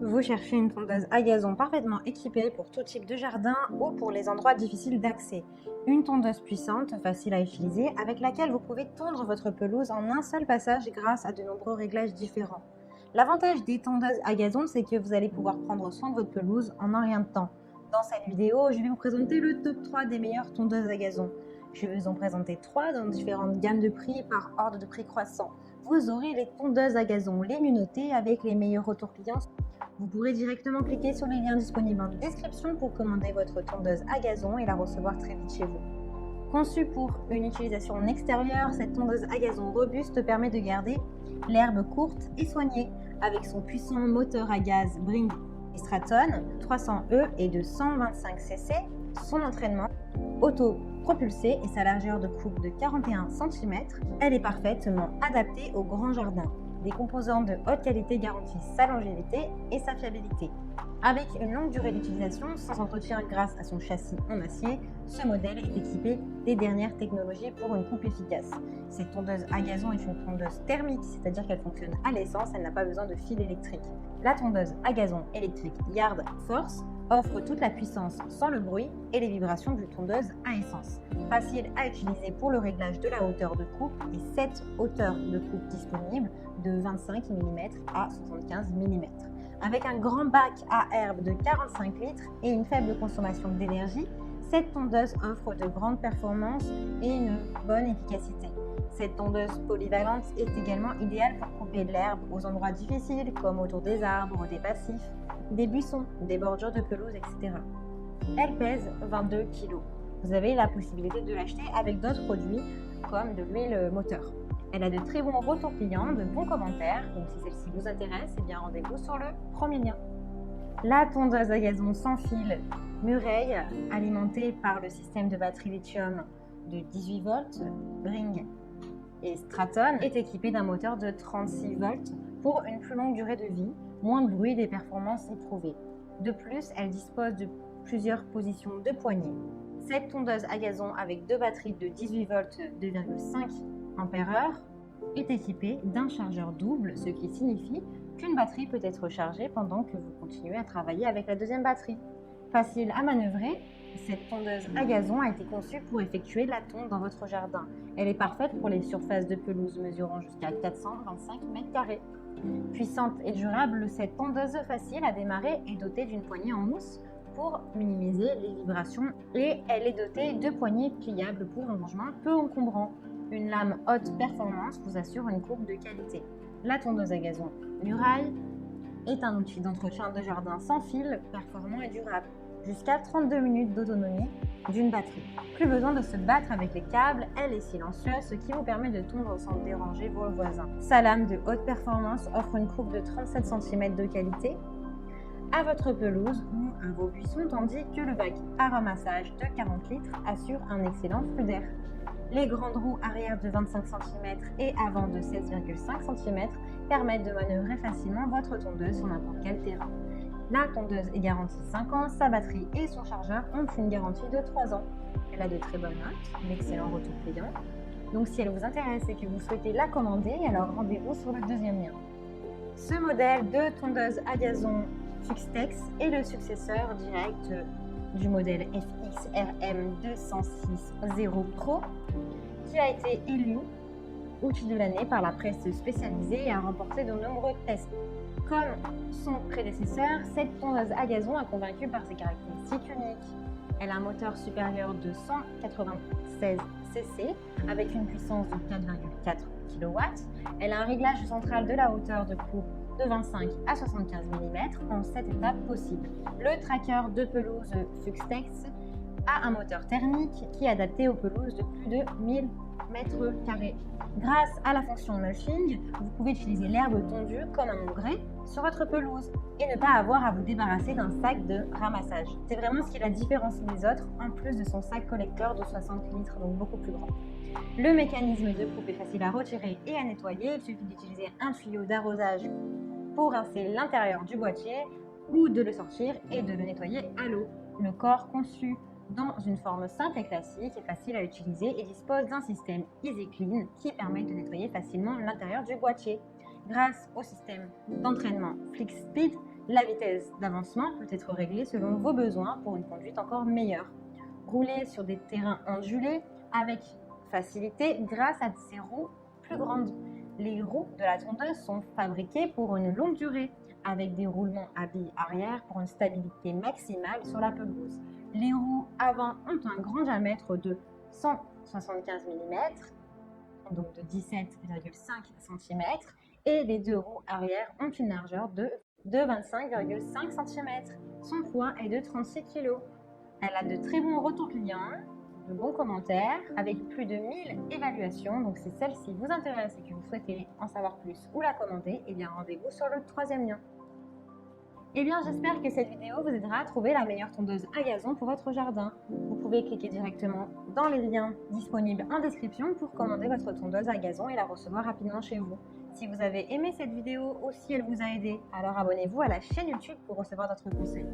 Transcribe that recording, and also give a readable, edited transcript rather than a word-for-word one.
Vous cherchez une tondeuse à gazon parfaitement équipée pour tout type de jardin ou pour les endroits difficiles d'accès. Une tondeuse puissante, facile à utiliser, avec laquelle vous pouvez tondre votre pelouse en un seul passage grâce à de nombreux réglages différents. L'avantage des tondeuses à gazon, c'est que vous allez pouvoir prendre soin de votre pelouse en un rien de temps. Dans cette vidéo, je vais vous présenter le top 3 des meilleures tondeuses à gazon. Je vais vous en présenter 3 dans différentes gammes de prix par ordre de prix croissant. Vous aurez les tondeuses à gazon les mieux notées avec les meilleurs retours clients. Vous pourrez directement cliquer sur les liens disponibles en description pour commander votre tondeuse à gazon et la recevoir très vite chez vous. Conçue pour une utilisation en extérieur, cette tondeuse à gazon robuste permet de garder l'herbe courte et soignée. Avec son puissant moteur à gaz Bring Straton 300E et de 125 cc, son entraînement auto-propulsé et sa largeur de coupe de 41 cm, elle est parfaitement adaptée au grand jardin. Des composants de haute qualité garantissent sa longévité et sa fiabilité. Avec une longue durée d'utilisation sans entretien grâce à son châssis en acier, ce modèle est équipé des dernières technologies pour une coupe efficace. Cette tondeuse à gazon est une tondeuse thermique, c'est-à-dire qu'elle fonctionne à l'essence, elle n'a pas besoin de fil électrique. La tondeuse à gazon électrique Yard Force offre toute la puissance sans le bruit et les vibrations d'une tondeuse à essence. Facile à utiliser pour le réglage de la hauteur de coupe et 7 hauteurs de coupe disponibles de 25 mm à 75 mm. Avec un grand bac à herbe de 45 litres et une faible consommation d'énergie, cette tondeuse offre de grandes performances et une bonne efficacité. Cette tondeuse polyvalente est également idéale pour couper de l'herbe aux endroits difficiles comme autour des arbres, des passifs, des buissons, des bordures de pelouse, etc. Elle pèse 22 kg. Vous avez la possibilité de l'acheter avec d'autres produits comme de l'huile moteur. Elle a de très bons retours clients, de bons commentaires, donc si celle-ci vous intéresse, eh bien rendez-vous sur le premier lien. La tondeuse à gazon sans fil Murray, alimentée par le système de batterie lithium de 18 volts, Bring et Straton, est équipée d'un moteur de 36 volts pour une plus longue durée de vie, moins de bruit et des performances éprouvées. De plus, elle dispose de plusieurs positions de poignée. Cette tondeuse à gazon avec deux batteries de 18 volts 2,5 ampères est équipée d'un chargeur double, ce qui signifie qu'une batterie peut être chargée pendant que vous continuez à travailler avec la deuxième batterie. Facile à manœuvrer, cette tondeuse à gazon a été conçue pour effectuer la tonde dans votre jardin. Elle est parfaite pour les surfaces de pelouse mesurant jusqu'à 425 m². Puissante et durable, cette tondeuse facile à démarrer est dotée d'une poignée en mousse pour minimiser les vibrations et elle est dotée de poignées pliables pour un rangement peu encombrant. Une lame haute performance vous assure une coupe de qualité. La tondeuse à gazon Murray est un outil d'entretien de jardin sans fil, performant et durable. Jusqu'à 32 minutes d'autonomie d'une batterie. Plus besoin de se battre avec les câbles, elle est silencieuse, ce qui vous permet de tondre sans déranger vos voisins. Sa lame de haute performance offre une coupe de 37 cm de qualité à votre pelouse ou à vos buissons, tandis que le bac à ramassage de 40 litres assure un excellent flux d'air. Les grandes roues arrière de 25 cm et avant de 16,5 cm permettent de manœuvrer facilement votre tondeuse sur n'importe quel terrain. La tondeuse est garantie 5 ans, sa batterie et son chargeur ont une garantie de 3 ans. Elle a de très bonnes notes, un excellent retour client. Donc si elle vous intéresse et que vous souhaitez la commander, alors rendez-vous sur le deuxième lien. Ce modèle de tondeuse à gazon Fuxtex est le successeur direct du modèle FXRM 206 Pro qui a été élu outil de l'année par la presse spécialisée et a remporté de nombreux tests. Comme son prédécesseur, cette tondeuse à gazon a convaincu par ses caractéristiques uniques. Elle a un moteur supérieur de 196 cc avec une puissance de 4,4 kW. Elle a un réglage central de la hauteur de coupe de 25 à 75 mm en 7 étapes possibles. Le tracker de pelouse Fuxtex a un moteur thermique qui est adapté aux pelouses de plus de 1000 m². Grâce à la fonction mulching, vous pouvez utiliser l'herbe tondue comme un engrais sur votre pelouse et ne pas avoir à vous débarrasser d'un sac de ramassage. C'est vraiment ce qui la différencie des autres, en plus de son sac collecteur de 60 litres, donc beaucoup plus grand. Le mécanisme de coupe est facile à retirer et à nettoyer. Il suffit d'utiliser un tuyau d'arrosage pour rincer l'intérieur du boîtier ou de le sortir et de le nettoyer à l'eau. Le corps conçu dans une forme simple et classique est facile à utiliser et dispose d'un système Easy Clean qui permet de nettoyer facilement l'intérieur du boîtier. Grâce au système d'entraînement FlixSpeed La vitesse d'avancement peut être réglée selon vos besoins pour une conduite encore meilleure. Roulez sur des terrains ondulés avec facilité grâce à ces roues plus grandes. Les roues de la tondeuse sont fabriquées pour une longue durée, avec des roulements à billes arrière pour une stabilité maximale sur la pelouse. Les roues avant ont un grand diamètre de 175 mm, donc de 17,5 cm, et les deux roues arrière ont une largeur de 25,5 cm. Son poids est de 36 kg. Elle a de très bons retours clients, de bons commentaires, avec plus de 1000 évaluations. Donc si celle-ci vous intéresse et que vous souhaitez en savoir plus ou la commander, eh bien rendez-vous sur le 3e lien. Eh bien, j'espère que cette vidéo vous aidera à trouver la meilleure tondeuse à gazon pour votre jardin. Vous pouvez cliquer directement dans les liens disponibles en description pour commander votre tondeuse à gazon et la recevoir rapidement chez vous. Si vous avez aimé cette vidéo ou si elle vous a aidé, alors abonnez-vous à la chaîne YouTube pour recevoir d'autres conseils.